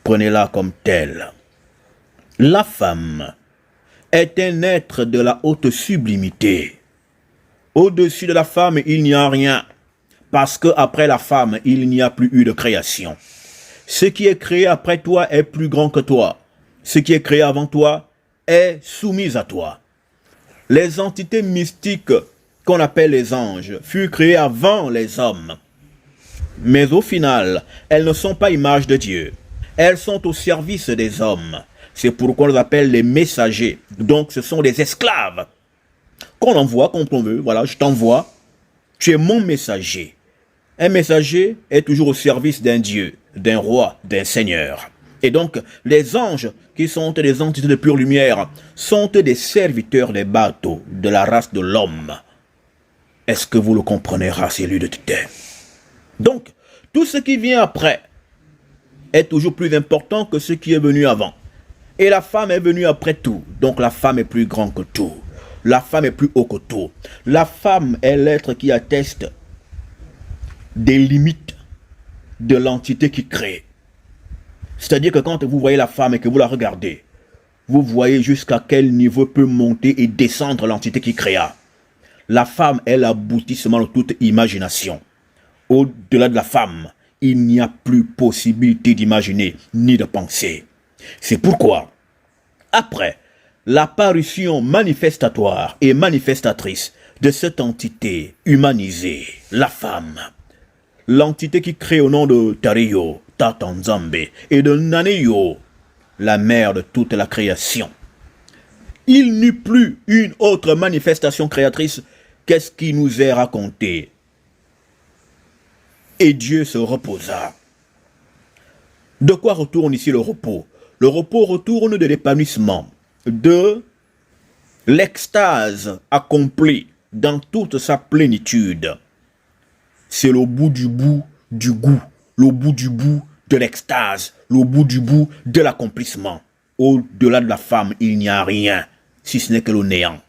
Prenez-la comme telle. La femme est un être de la haute sublimité. Au-dessus de la femme, il n'y a rien. Parce qu'après la femme, il n'y a plus eu de création. Ce qui est créé après toi est plus grand que toi. Ce qui est créé avant toi est soumis à toi. Les entités mystiques qu'on appelle les anges furent créées avant les hommes. Mais au final, elles ne sont pas images de Dieu. Elles sont au service des hommes. C'est pourquoi on les appelle les messagers. Donc ce sont des esclaves qu'on envoie quand on veut. Voilà, je t'envoie. Tu es mon messager. Un messager est toujours au service d'un Dieu, d'un roi, d'un seigneur. Et donc, les anges, qui sont des entités de pure lumière, sont des serviteurs des bateaux, de la race de l'homme. Est-ce que vous le comprenez, race élue de terre? Donc, tout ce qui vient après est toujours plus important que ce qui est venu avant. Et la femme est venue après tout. Donc, la femme est plus grande que tout. La femme est plus haut que tout. La femme est l'être qui atteste des limites de l'entité qui crée. C'est-à-dire que quand vous voyez la femme et que vous la regardez, vous voyez jusqu'à quel niveau peut monter et descendre l'entité qui créa. La femme est l'aboutissement de toute imagination. Au-delà de la femme, il n'y a plus possibilité d'imaginer ni de penser. C'est pourquoi, après l'apparition manifestatoire et manifestatrice de cette entité humanisée, la femme, l'entité qui crée au nom de Tario, Tatanzambe et de Naneyo, la mère de toute la création. Il n'eut plus une autre manifestation créatrice qu'est-ce qui nous est raconté. Et Dieu se reposa. De quoi retourne ici le repos? Le repos retourne de l'épanouissement, de l'extase accomplie dans toute sa plénitude. C'est le bout du goût, le bout du bout de l'extase, le bout du bout de l'accomplissement. Au-delà de la femme, il n'y a rien, si ce n'est que le néant.